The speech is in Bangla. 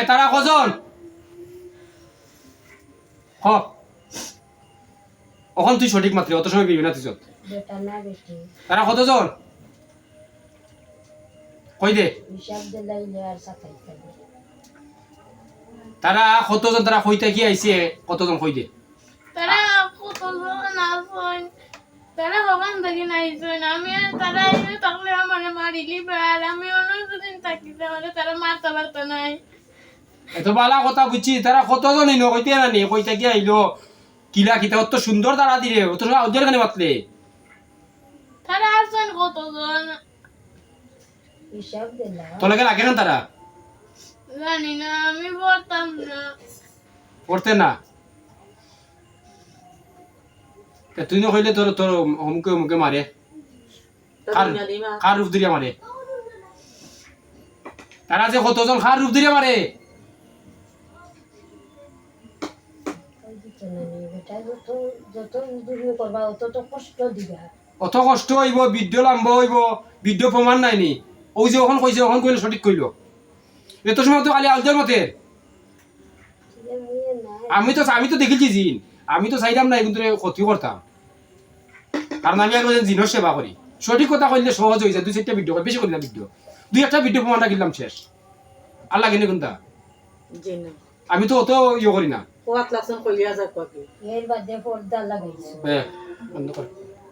তারা কজন এখন তুই সঠিক মাত্র অত সময় বিবি না তুই তারা কতজন কই দে তারা কতজন তারা কইতে কি আইছে কতজন কই দে তারা কতজন আসন তারা হবান দেখি নাইছেন আমি তারা এসে থাকলে আমার মারিলি আর আমি অন্য দুদিন থাকিতে মানে তারা মারতে পারতো নাই এত বালা কথা বুঝছি তারা কতজন ইনো কইতে না নি কইতে কি আইলো কিলা কিতা অত সুন্দর তারা দিলে অত আউজার কানে মাতলে তারা আসন কতজন তোলাকে লাগে না তারা জানি না আমি বলতাম না পড়তে না তুই না কইলে তোর তোর মুখে মুখে মারে কার রূপ ধরিয়া মারে তারা যে কতজন কার রূপ ধরিয়া মারে অত কষ্ট হইব ভিডিও লাম্ব হইব ভিডিও প্রমাণ নাই নি ওই যে ওখান কইছে ওখান কইলে সঠিক কইল এত সময় তো খালি আলজার মতে আমি তো দেখেছি জিন আমি তো চাইলাম না কিন্তু ক্ষতি করতাম কারণ আমি একজন জিনের সেবা করি সঠিক কথা কইলে সহজ হয়ে যায় 2-4টা ভিডিও বেশি করি না ভিডিও 2-1টা ভিডিও প্রমাণটা কিনলাম শেষ আর লাগে না কোনটা আমি তো অত ইয়ে করি না কোয়াত লাগছেন কইয়া যাক কত এর বাদে পর্দা লাগাইছো বন্ধ কর